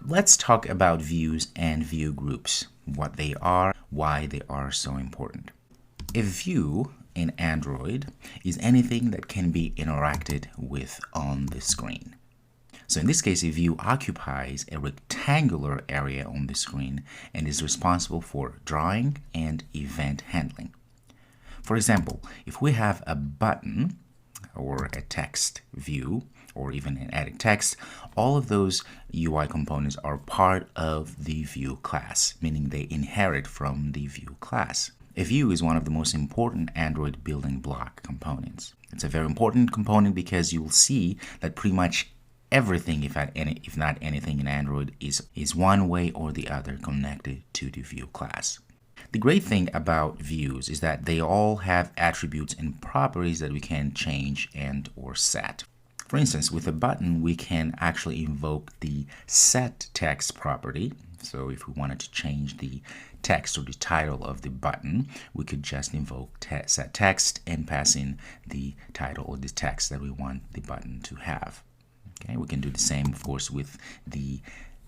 let's talk about views and view groups, what they are, why they are so important. A view in Android is anything that can be interacted with on the screen. So in this case, a view occupies a rectangular area on the screen and is responsible for drawing and event handling. For example, if we have a button or a text view or even an edit text, all of those UI components are part of the view class, meaning they inherit from the view class. A view is one of the most important Android building block components. It's a very important component because you'll see that pretty much everything, if not anything in Android, is one way or the other connected to the view class. The great thing about views is that they all have attributes and properties that we can change and or set. For instance, with a button, we can actually invoke the set text property. So if we wanted to change the text or the title of the button, we could just invoke set text and pass in the title or the text that we want the button to have. Okay, we can do the same, of course, with the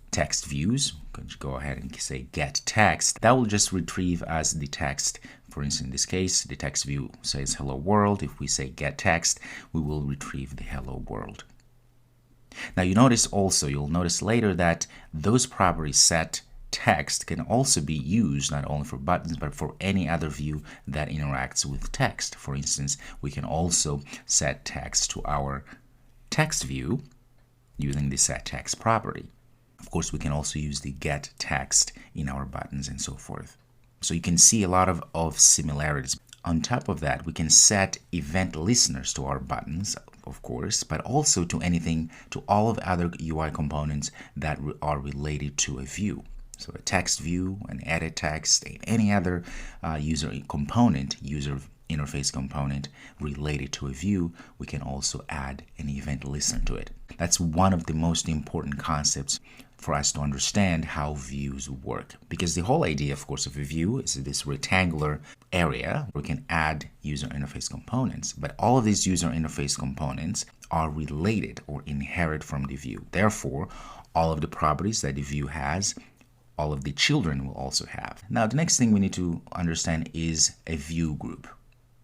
text views. We can go ahead and say get text. That will just retrieve us the text. For instance, in this case, the text view says hello world. If we say get text, we will retrieve the hello world. Now you'll notice later that those properties set text can also be used not only for buttons but for any other view that interacts with text. For instance, we can also set text to our text view using the set text property. Of course, we can also use the get text in our buttons and so forth. So you can see a lot of similarities. On top of that, we can set event listeners to our buttons, of course, but also to all of the other UI components that are related to a view. So a text view, an edit text, any other user interface component related to a view, we can also add an event listener to it. That's one of the most important concepts for us to understand how views work, because the whole idea, of course, of a view is this rectangular area where we can add user interface components, but all of these user interface components are related or inherit from the view. Therefore, all of the properties that the view has, all of the children will also have. Now, the next thing we need to understand is a view group.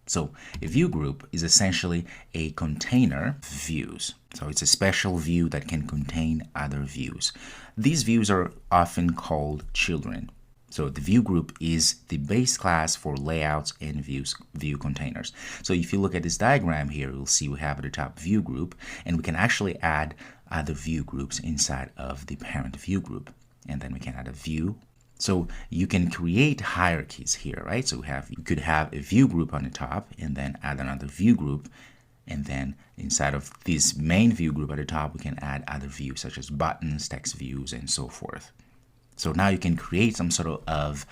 So a view group is essentially a container of views. So it's a special view that can contain other views. These views are often called children. So the view group is the base class for layouts and view containers. So if you look at this diagram here, you'll see we have at the top view group, and we can actually add other view groups inside of the parent view group. And then we can add a view. So you can create hierarchies here, right? So you could have a view group on the top and then add another view group. And then inside of this main view group at the top, we can add other views such as buttons, text views, and so forth. So now you can create some sort of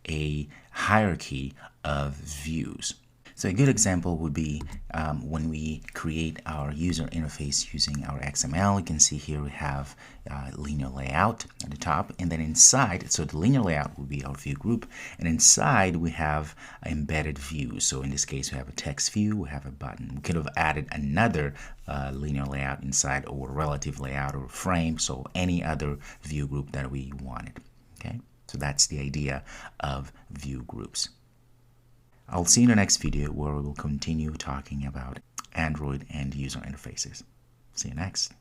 a hierarchy of views. So a good example would be when we create our user interface using our XML. You can see here we have linear layout at the top, and then inside, so the linear layout will be our view group, and inside we have embedded views. So in this case, we have a text view, we have a button. We could have added another linear layout inside, or relative layout, or frame, so any other view group that we wanted. Okay, so that's the idea of view groups. I'll see you in the next video where we will continue talking about Android and user interfaces. See you next.